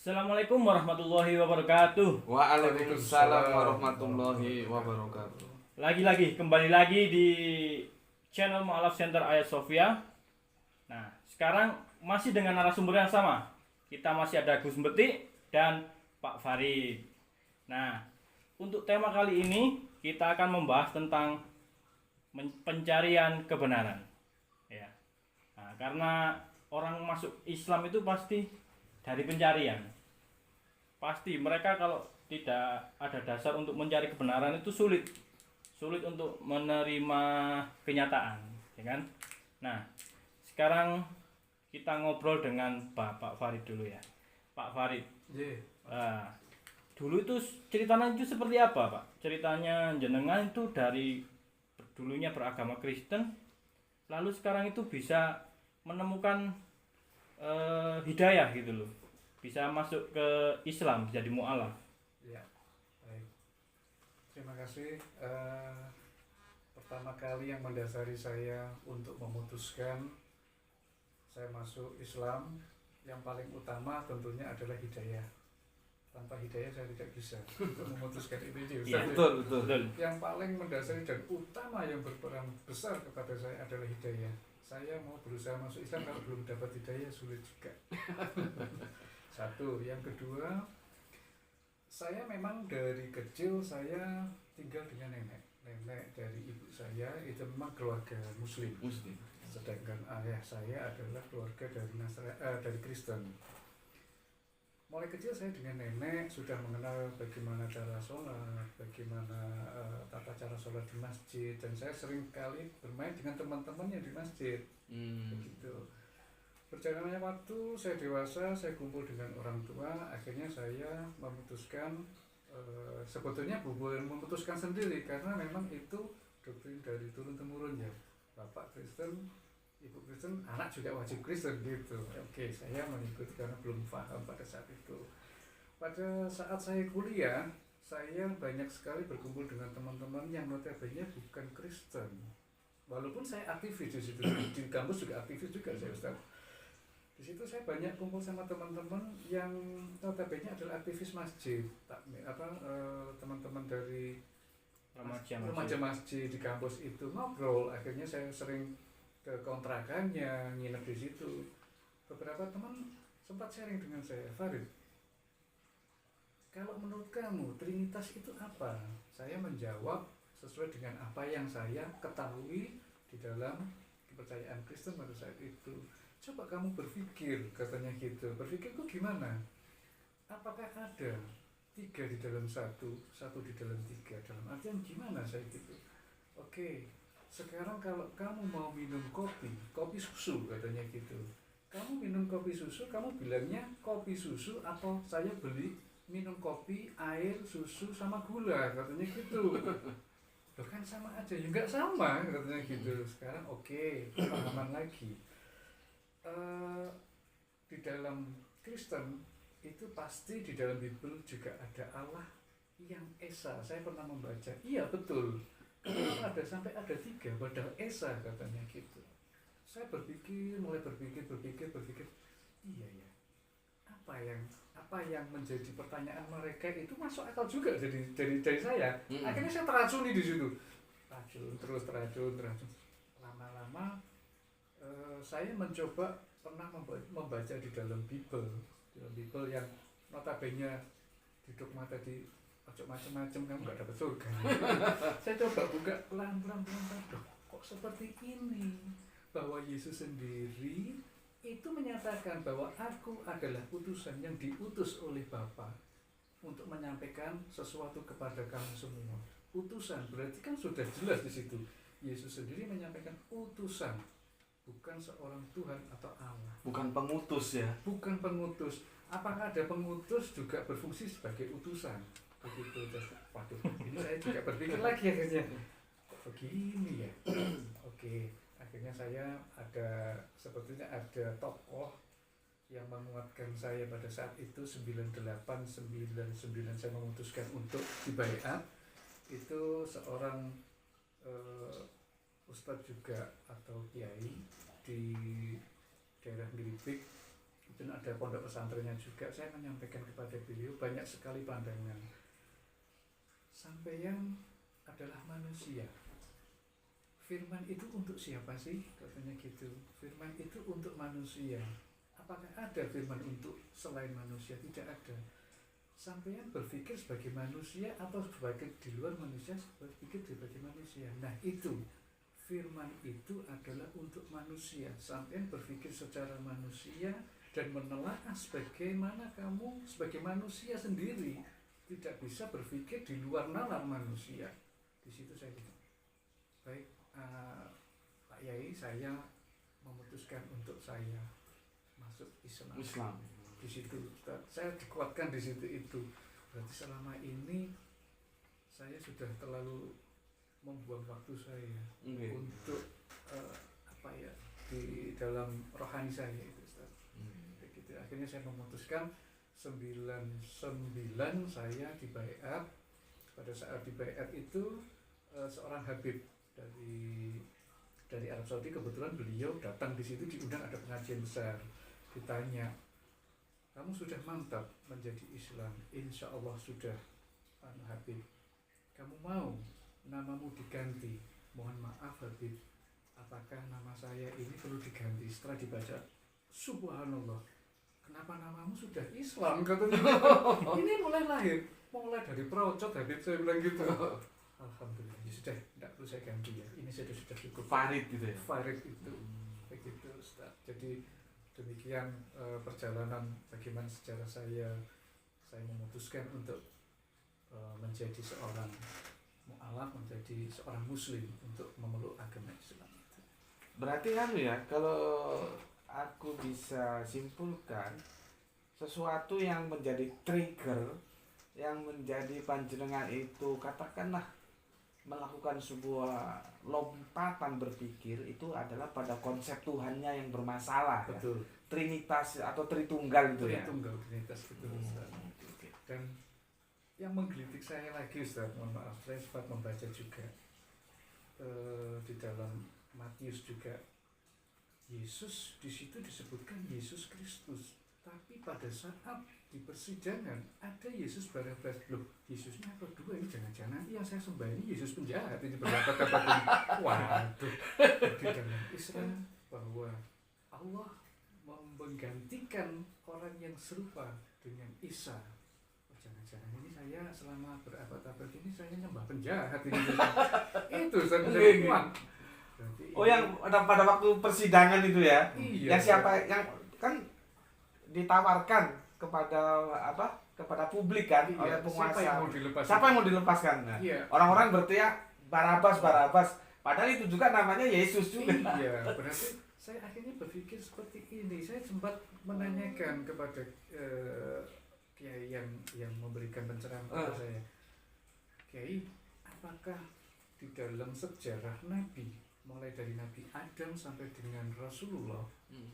Assalamualaikum warahmatullahi wabarakatuh. Waalaikumsalam warahmatullahi wabarakatuh. Lagi-lagi kembali lagi di channel Mu'alaf Center Ayat Sofia. Nah, sekarang masih dengan narasumber yang sama. Kita masih ada Gus Mbeti dan Pak Farid. Nah, untuk tema kali ini kita akan membahas tentang pencarian kebenaran. Ya. Nah, karena orang masuk Islam itu pasti dari pencarian. Pasti mereka kalau tidak ada dasar untuk mencari kebenaran itu sulit untuk menerima kenyataan, ya kan? Nah, sekarang kita ngobrol dengan Pak Farid dulu ya. Pak Farid. Nah, dulu itu ceritanya itu seperti apa, Pak? Ceritanya jenengan itu dari dulunya beragama Kristen, lalu sekarang itu bisa menemukan hidayah gitu loh, bisa masuk ke Islam, jadi mu'alaf. Ya, baik. Terima kasih. Pertama kali yang mendasari saya untuk memutuskan saya masuk Islam, yang paling utama tentunya adalah hidayah. Tanpa hidayah saya tidak bisa untuk memutuskan itu. Ya, Betul. Yang paling mendasari dan utama yang berperan besar kepada saya adalah hidayah. Saya mau berusaha masuk Islam, kalau belum dapat hidayah sulit juga. Satu. Yang kedua, saya memang dari kecil saya tinggal dengan nenek. Nenek dari ibu saya itu memang keluarga Muslim. Sedangkan ayah saya adalah keluarga dari Kristen. Mulai kecil saya dengan nenek sudah mengenal bagaimana cara sholat, bagaimana tata cara sholat di masjid, dan saya sering kali bermain dengan teman-teman yang di masjid. Begitu. Berjalannya waktu, saya dewasa, saya kumpul dengan orang tua, akhirnya saya memutuskan, sebetulnya bukan memutuskan sendiri, karena memang itu doktrin dari turun-temurun ya. Bapak Kristen, Ibu Kristen, anak juga wajib Kristen gitu. Oke, saya mengikuti karena belum paham pada saat itu. Pada saat saya kuliah, saya banyak sekali berkumpul dengan teman-teman yang notabene bukan Kristen. Walaupun saya aktivis di situ, di kampus juga aktivis juga saya Ustaz. Di situ saya banyak kumpul sama teman-teman yang notabene adalah aktivis masjid. Teman-teman dari remaja masjid di kampus itu ngobrol, akhirnya saya sering ke kontrakannya, nginep di situ. Beberapa teman sempat sharing dengan saya, Farid, kalau menurut kamu Trinitas itu apa? Saya menjawab sesuai dengan apa yang saya ketahui di dalam kepercayaan Kristen pada saat itu. Coba kamu berpikir, katanya gitu. Berpikir itu gimana? Apakah ada tiga di dalam satu di dalam tiga? Dalam artian gimana saya gitu? Oke. Sekarang kalau kamu mau minum kopi susu katanya gitu. Kamu minum kopi susu, kamu bilangnya kopi susu atau saya beli minum kopi, air, susu sama gula katanya gitu. Loh kan sama aja, ya enggak sama katanya gitu. Sekarang oke, pemahaman lagi. Di dalam Kristen itu pasti di dalam Bible juga ada Allah yang Esa. Saya pernah membaca, iya betul. Kenapa ada tiga, padahal Esa katanya gitu. Saya mulai berpikir, iya ya. Apa yang menjadi pertanyaan mereka itu masuk akal juga dari saya. Akhirnya saya teracuni di situ. Teracun. Lama-lama saya mencoba pernah membaca di dalam Bible yang notabene di dogma tadi, ojo macam-macam kamu nggak dapat surga. Saya coba buka pelan-pelan, kok seperti ini, bahwa Yesus sendiri itu menyatakan bahwa aku adalah utusan yang diutus oleh Bapa untuk menyampaikan sesuatu kepada kamu semua. Utusan berarti kan sudah jelas di situ. Yesus sendiri menyampaikan utusan, bukan seorang Tuhan atau Allah. Bukan pengutus ya. Bukan pengutus. Apakah ada pengutus juga berfungsi sebagai utusan? Begitu. Waduh, ini saya juga berpikir lagi akhirnya, kok begini ya. Oke, akhirnya saya sebetulnya ada tokoh yang menguatkan saya pada saat itu. 9899 saya memutuskan untuk dibaiat. Itu seorang ustadz juga atau kiai di daerah Gelibik dan ada pondok pesantrennya juga, saya menyampaikan kepada beliau banyak sekali pandangan. Sampeyan adalah manusia. Firman itu untuk siapa sih? Katanya gitu. Firman itu untuk manusia. Apakah ada firman untuk selain manusia? Tidak ada. Sampeyan berpikir sebagai manusia atau sebagai di luar manusia berpikir sebagai manusia. Nah itu firman itu adalah untuk manusia. Sampeyan berpikir secara manusia dan menelaah sebagaimana kamu sebagai manusia sendiri tidak bisa berpikir di luar nalar manusia. Di situ saya bilang, baik Pak Yai, saya memutuskan untuk saya masuk Islam. Di situ saya dikuatkan di situ itu. Berarti selama ini saya sudah terlalu membuang waktu saya untuk di dalam rohani saya itu, Ustaz. Begitu. Akhirnya saya memutuskan 99 saya dibaiat. Pada saat dibaiat itu seorang habib dari Arab Saudi, kebetulan beliau datang di situ, diundang, ada pengajian besar. Ditanya, kamu sudah mantap menjadi Islam? Insya Allah sudah, Habib. Kamu mau namamu diganti? Mohon maaf Habib, apakah nama saya ini perlu diganti? Setelah dibaca, subhanallah, kenapa namamu sudah Islam? Katanya. Ini mulai lahir, mulai dari perocot Habib, saya bilang gitu. Alhamdulillah, ya sudah, tidak perlu saya ganti ya. Ini sudah cukup. Farid gitu ya? Farid itu, begitu Ustaz. Jadi demikian perjalanan bagaimana sejarah saya memutuskan untuk menjadi seorang mu'alaf, menjadi seorang muslim untuk memeluk agama Islam itu. Berarti ya, kalau aku bisa simpulkan, sesuatu yang menjadi trigger, yang menjadi panjenengan itu katakanlah melakukan sebuah lompatan berpikir, itu adalah pada konsep Tuhannya yang bermasalah. Betul. Ya? Trinitas atau Tritunggal itu ya. Tritunggal, Trinitas, betul Ustaz. Dan yang menggelitik saya lagi Ustaz, mohon maaf, saya sempat membaca juga di dalam Matius juga, Yesus di situ disebutkan Yesus Kristus, tapi pada saat di persidangan ada Yesus Barabas. Loh, Yesusnya kedua ini jangan-jangan yang saya sembah ini Yesus penjahat, ini berkata-kata ini. Waduh, di dalam Islam bahwa Allah menggantikan orang yang serupa dengan Isa. Oh, jangan-jangan ini saya selama berabad-abad ini saya nyembah penjahat ini. Itu saya kuat. Oh, yang pada waktu persidangan itu ya? Iya. Yang siapa yang kan ditawarkan kepada publik kan, iya, oleh penguasa. Siapa yang mau dilepaskan? Nah, iya. Orang-orang berteriak Barabas. Padahal itu juga namanya Yesus juga. Iya, berarti saya akhirnya berpikir seperti ini. Saya sempat menanyakan kepada kiai yang memberikan pencerahan kepada saya, Kiai, apakah di dalam sejarah Nabi, mulai dari Nabi Adam sampai dengan Rasulullah,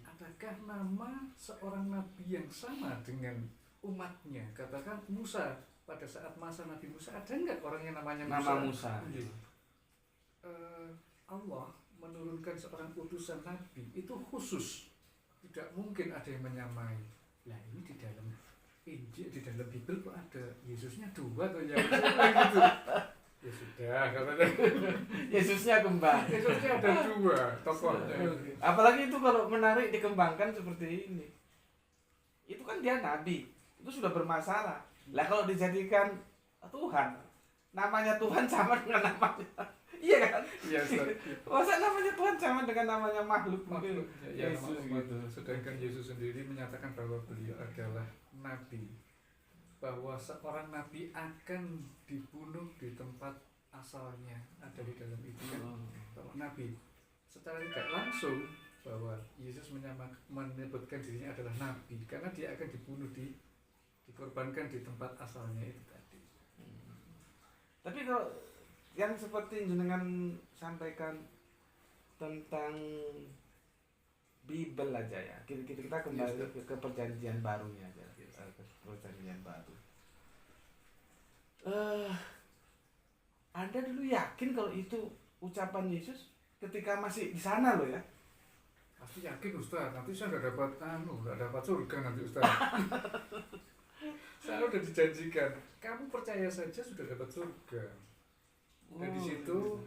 adakah nama seorang Nabi yang sama dengan umatnya? Katakan Musa, pada saat masa Nabi Musa, ada nggak orang yang namanya Musa? Nama Musa. Allah menurunkan seorang utusan Nabi itu khusus, tidak mungkin ada yang menyamai. Lah ini di dalam Injil, di dalam Bible kok ada Yesusnya dua atau yang gitu. Ya sudah, katanya Yesusnya kembang. Yesusnya ada dua tokohnya. Apalagi itu kalau menarik dikembangkan seperti ini. Itu kan dia nabi, itu sudah bermasalah. Lah kalau dijadikan Tuhan, namanya Tuhan sama dengan namanya. Iya kan? Iya, Ustaz. Masa namanya Tuhan sama dengan namanya makhluk mungkin. Ya, Yesus gitu. Sedangkan Yesus sendiri menyatakan bahwa beliau adalah nabi, bahwa seorang nabi akan dibunuh di tempat asalnya, ada di dalam itu kan. Kalau nabi secara tidak langsung bahwa Yesus menyebutkan dirinya adalah nabi karena dia akan dibunuh dikorbankan di tempat asalnya itu tadi. Tapi kalau yang seperti jenengan sampaikan tentang Bible aja ya, kita kembali ke perjanjian barunya aja, perjanjian baru. Anda dulu yakin kalau itu ucapan Yesus ketika masih di sana loh ya? Pasti yakin Ustaz, nanti saya nggak dapat surga nanti Ustaz. Saya udah dijanjikan, kamu percaya saja sudah dapat surga. Dan di situ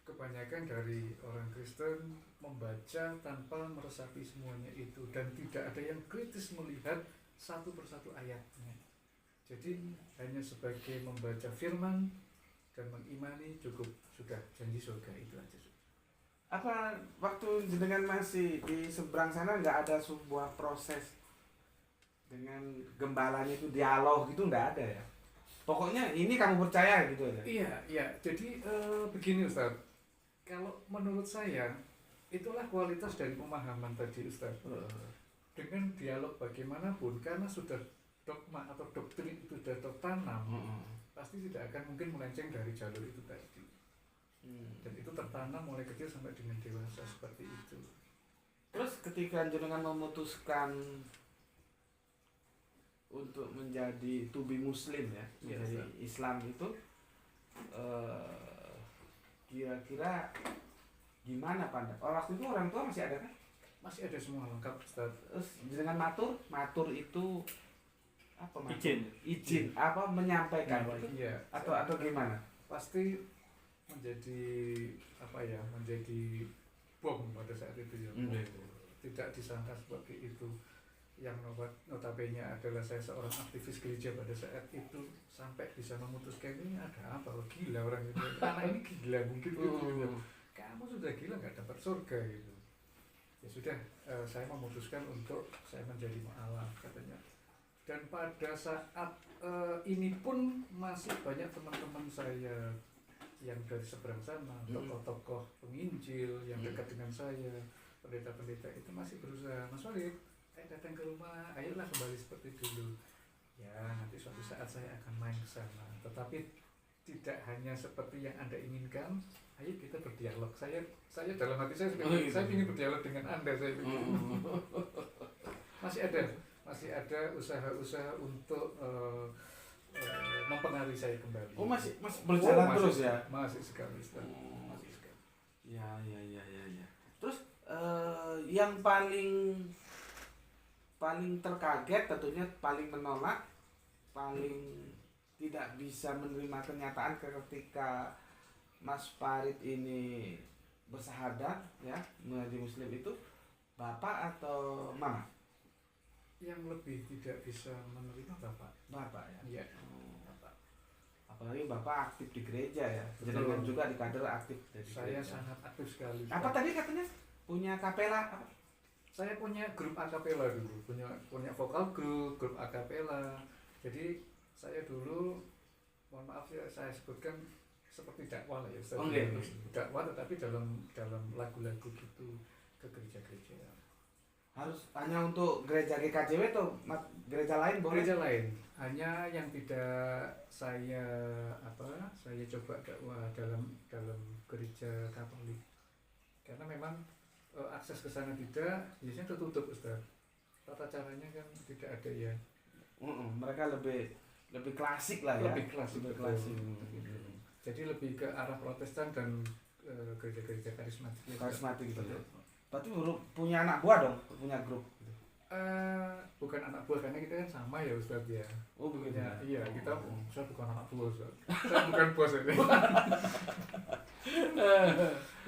kebanyakan dari orang Kristen membaca tanpa meresapi semuanya itu dan tidak ada yang kritis melihat satu persatu ayatnya. Jadi hanya sebagai membaca firman dan mengimani cukup sudah janji surga itu aja. Apa waktu jenengan masih di seberang sana nggak ada sebuah proses dengan gembalanya itu dialog gitu, nggak ada ya? Pokoknya ini kamu percaya gitu aja. Iya. Jadi begini Ustaz, kalau menurut saya itulah kualitas dari pemahaman tadi Ustaz. Dengan dialog bagaimanapun, karena sudah dogma atau doktrin itu sudah tertanam, pasti tidak akan mungkin melenceng dari jalur itu tadi. Dan itu tertanam mulai kecil sampai dengan dewasa seperti itu. Terus ketika jenengan memutuskan untuk menjadi to be Muslim ya, menjadi Islam itu kira-kira gimana pandangan? Waktu itu orang tua masih ada kan? Masih ada semua lengkap Ustaz. Terus jenengan matur itu apa matur? Izin apa menyampaikan Iya. atau gimana? Pasti menjadi bom pada saat itu ya. Tidak disangka seperti itu. Yang notabene adalah saya seorang aktivis gereja pada saat itu sampai bisa memutuskan ini ada apa, gila orang itu, anak ini gila mungkin gitu. Kamu sudah gila nggak dapat surga gitu. Ya sudah, saya memutuskan untuk saya menjadi mu'alaf katanya. Dan pada saat ini pun masih banyak teman-teman saya yang dari seberang sana, tokoh-tokoh penginjil yang dekat dengan saya, pendeta-pendeta itu masih berusaha, Mas Walid, datang ke rumah, ayolah kembali seperti dulu. Ya, nanti suatu saat saya akan main ke sana. Tetapi tidak hanya seperti yang Anda inginkan, ayo kita berdialog. Saya dalam hati saya ingin berdialog dengan Anda, saya pikir. Masih ada usaha-usaha untuk mempengaruhi saya kembali. Oh masih berjalan terus ya? Masih sekali, Ustaz. Masih sekali. Ya. Terus yang paling terkaget tentunya, paling menolak, paling tidak bisa menerima kenyataan ketika Mas Farid ini bersahadat ya menjadi Muslim itu bapak atau mama? Yang lebih tidak bisa menerima bapak Ya. Iya. Bapak. Apalagi bapak aktif di gereja ya. Betul. Jenengan juga di kader aktif di Saya gereja. sangat aktif sekali. Apa tadi katanya? Punya kapela apa? Saya punya grup akapela dulu, punya vokal grup akapela. Jadi saya dulu, mohon maaf ya saya sebutkan seperti dakwah lah ya Ustaz. Dakwah tetapi dalam lagu-lagu gitu ke gereja-gereja. Harus hanya untuk gereja GKJW atau gereja lain boleh? Gereja lain, hanya yang tidak saya coba dakwah dalam gereja Katolik. Karena memang akses ke sana tidak, biasanya tertutup Ustaz. Tata caranya kan tidak ada ya. Mereka lebih klasik lah ya. Lebih klasik. Jadi lebih ke arah Protestan dan gereja-gereja karismatik. Karismatik gitu ya. Berarti punya anak buah dong, punya grup. Bukan anak buah karena kita kan sama ya Ustaz ya. Oh begitu. Iya, saya bukan anak buah Ustaz. Saya bukan bos ini.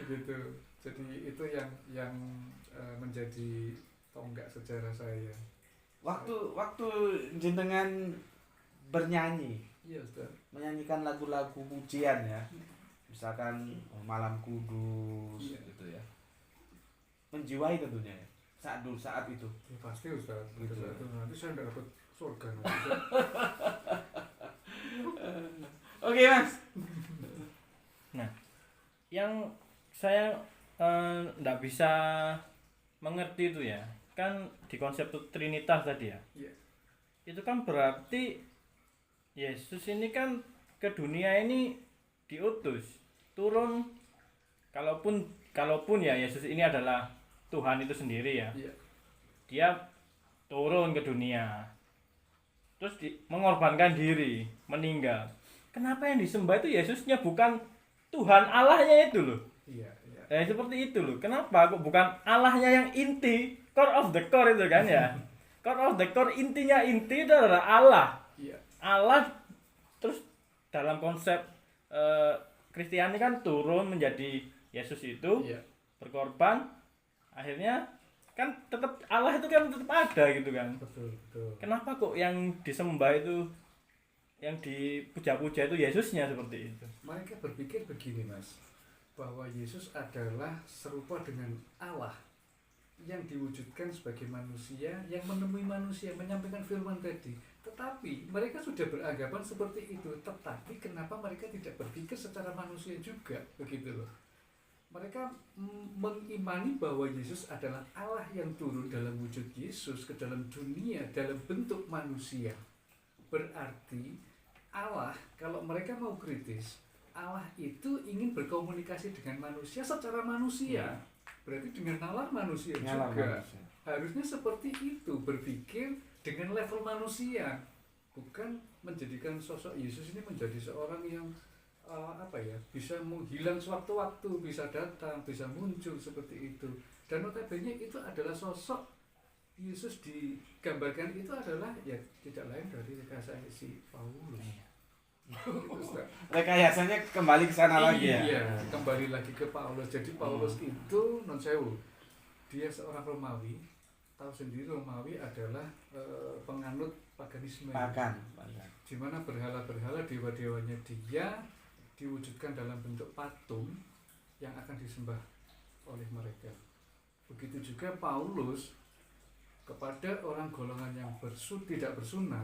Begitu. Jadi itu yang menjadi tonggak sejarah saya. Waktu jenengan bernyanyi, Iya Ustaz. menyanyikan lagu-lagu pujian ya, misalkan Malam Kudus gitu ya, menjiwai tentunya ya, saat itu. Ya, pasti Ustaz. Gitu. Nanti saya nggak dapat surga. Oke Mas. Nah, yang saya nggak bisa mengerti itu ya, kan di konsep Trinitas tadi ya. Iya. Itu kan berarti Yesus ini kan ke dunia ini diutus, turun, kalaupun ya Yesus ini adalah Tuhan itu sendiri ya. Iya. Dia turun ke dunia. Terus mengorbankan diri, meninggal. Kenapa yang disembah itu Yesusnya bukan Tuhan Allahnya itu loh? Iya. Seperti itu loh. Kenapa kok bukan Allahnya yang inti, core of the core itu kan ya? Core of the core, intinya inti itu adalah Allah. Iya. Allah terus dalam konsep Kristiani kan turun menjadi Yesus itu, Iya. berkorban, akhirnya kan tetap Allah itu kan tetap ada gitu kan. Betul, betul. Kenapa kok yang disembah itu, yang dipuja-puja itu Yesusnya seperti itu? Mereka berpikir begini, Mas, bahwa Yesus adalah serupa dengan Allah yang diwujudkan sebagai manusia, yang menemui manusia, menyampaikan firman tadi. Tetapi mereka sudah beranggapan seperti itu. Tetapi kenapa mereka tidak berpikir secara manusia juga, begitu loh? Mereka mengimani bahwa Yesus adalah Allah yang turun dalam wujud Yesus ke dalam dunia dalam bentuk manusia. Berarti Allah, kalau mereka mau kritis, Allah itu ingin berkomunikasi dengan manusia secara manusia. Berarti dengan nalar manusia Nalar juga. manusia. Harusnya seperti itu, berpikir dengan level manusia, bukan menjadikan sosok Yesus ini menjadi seorang yang bisa menghilang sewaktu-waktu, bisa datang, bisa muncul seperti itu. Dan notabene itu adalah sosok Yesus digambarkan itu adalah ya tidak lain dari rekayasa si Paulus. Gitu, Ustaz. Rekayasanya kembali ke sana lagi ya. Iya, kembali lagi ke Paulus. Jadi Paulus itu non sewu, dia seorang Romawi, tahu sendiri Romawi adalah penganut paganisme. Pagan. Di mana berhala-berhala dewa-dewanya dia diwujudkan dalam bentuk patung yang akan disembah oleh mereka. Begitu juga Paulus kepada orang golongan yang tidak bersunat,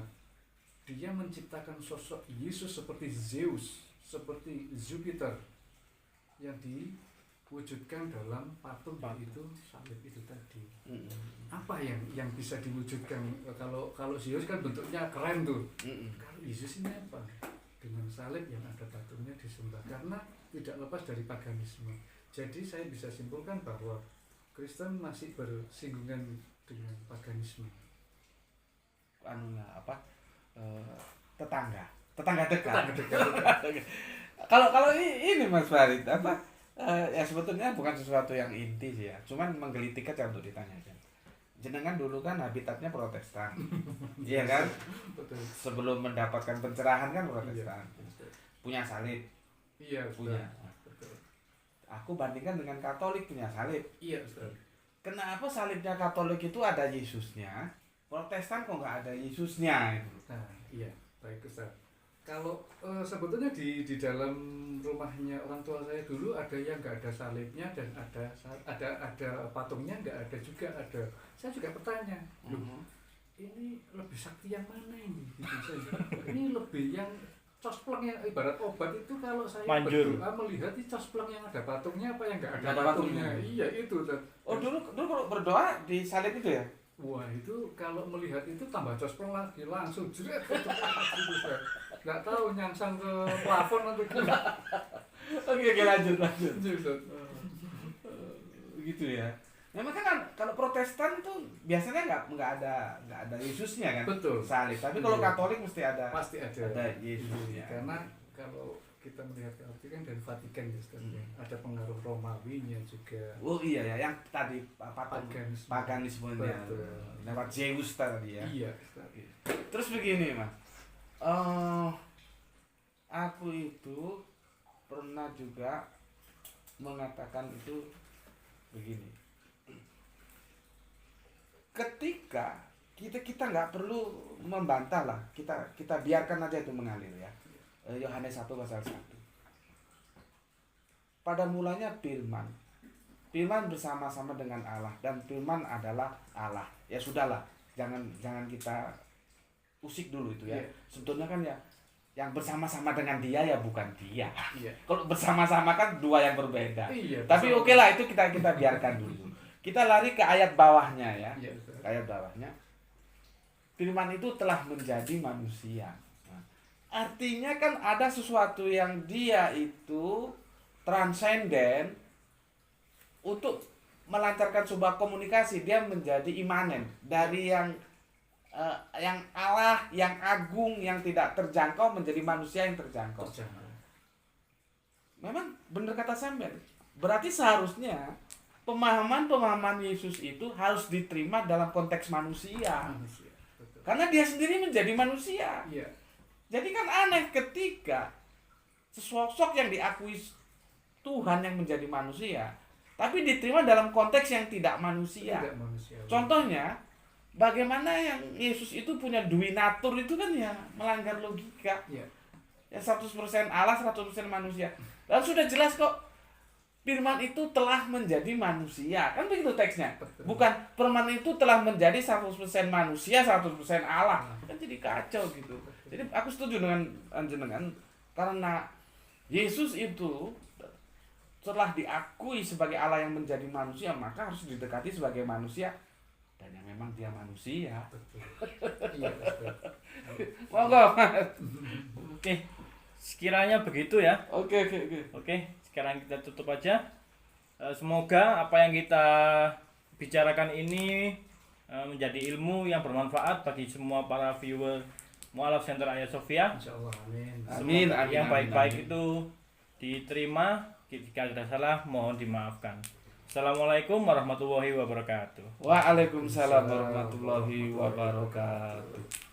dia menciptakan sosok Yesus seperti Zeus, seperti Jupiter yang diwujudkan dalam patung yaitu salib itu tadi. Apa yang bisa diwujudkan? Kalau Zeus kan bentuknya keren tuh. Kalau Yesus ini apa? Dengan salib yang ada patungnya disembah, karena tidak lepas dari paganisme. Jadi saya bisa simpulkan bahwa Kristen masih bersinggungan dengan paganisme. Tetangga dekat. Tetangga. Kalau ini Mas Farid ya sebetulnya bukan sesuatu yang inti sih ya, cuman menggelitik aja untuk ditanyakan. Jenengan dulu kan habitatnya Protestan, iya kan? Betul. Sebelum mendapatkan pencerahan kan Protestan, Iya. punya salib, Iya, punya. Betul. Aku bandingkan dengan Katolik punya salib. Iya, Ustaz. Kenapa salibnya Katolik itu ada Yesusnya, Protestan kok nggak ada Yesusnya? Nah, iya, baik Ustaz. Kalau sebetulnya di dalam rumahnya orang tua saya dulu ada yang nggak ada salibnya dan ada patungnya, nggak ada juga ada. Saya juga bertanya, loh, ini lebih sakti yang mana ini? Ini lebih yang cospleng yang ibarat obat itu kalau saya Manjur. berdoa melihat di cospleng yang ada patungnya apa yang nggak ada Nggak ada patungnya. patungnya. Iya itu. Oh dulu kalau berdoa di salib itu ya? Wah itu kalau melihat itu tambah cospleng lagi langsung jeret nggak tahu nyangsang ke plafon atau gimana. Oke lanjut. Ustaz. Begitu ya. Memang kan kalau Protestan itu biasanya nggak ada Yesusnya kan? Betul. Salib. Tapi kalau Iya. Katolik mesti ada. Pasti ada. Ada Yesusnya. Karena kalau kita melihat Katolik kan dari Vatikan ya, Ustaz, ya. Ada pengaruh Romawinya juga. Oh iya ya, yang tadi paganismenya Betul. lewat Zeus tadi ya. Iya. Ustaz. Terus begini Mas, aku itu pernah juga mengatakan itu begini. Ketika kita nggak perlu membantah lah, kita biarkan aja itu mengalir ya. Yohanes 1 pasal 1. Pada mulanya Firman bersama-sama dengan Allah dan Firman adalah Allah. Ya sudahlah, jangan kita usik dulu itu ya. Iya. Sebetulnya kan ya yang bersama-sama dengan dia ya bukan dia. Iya. Kalau bersama-sama kan dua yang berbeda. Iya. Tapi oke lah itu kita biarkan dulu. Kita lari ke ayat bawahnya ya. Iya. Ustaz. Ayat bawahnya. Firman itu telah menjadi manusia. Nah, artinya kan ada sesuatu yang dia itu transenden untuk melancarkan sebuah komunikasi. Dia menjadi imanen dari yang Allah, yang agung, yang tidak terjangkau menjadi manusia yang terjangkau. Memang benar kata Samuel, Berarti seharusnya pemahaman Yesus itu harus diterima dalam konteks manusia. Manusia. Betul. Karena dia sendiri menjadi manusia. Iya. Jadi kan aneh ketika sesosok yang diakui Tuhan yang menjadi manusia, tapi diterima dalam konteks yang tidak manusia. Tidak manusia. Contohnya, bagaimana yang Yesus itu punya dui natur itu kan ya melanggar logika. Iya. Ya 100% Allah, 100% manusia. Dan sudah jelas kok firman itu telah menjadi manusia. Kan begitu teksnya. Betul. Bukan firman itu telah menjadi 100% manusia, 100% Allah. Kan jadi kacau gitu. Jadi aku setuju dengan Anjenengan karena Yesus itu setelah diakui sebagai Allah yang menjadi manusia, maka harus didekati sebagai manusia dan yang memang dia manusia. Betul. Iya, betul. Monggo. Oke, sekiranya begitu ya. Oke. Oke, sekarang kita tutup aja. Semoga apa yang kita bicarakan ini menjadi ilmu yang bermanfaat bagi semua para viewer Mualaf Center Hagia Sophia. Insyaallah, amin. Amin, Semoga amin, yang amin, baik-baik amin. itu diterima. Jika ada salah, mohon dimaafkan. Assalamualaikum warahmatullahi wabarakatuh. Waalaikumsalam warahmatullahi wabarakatuh.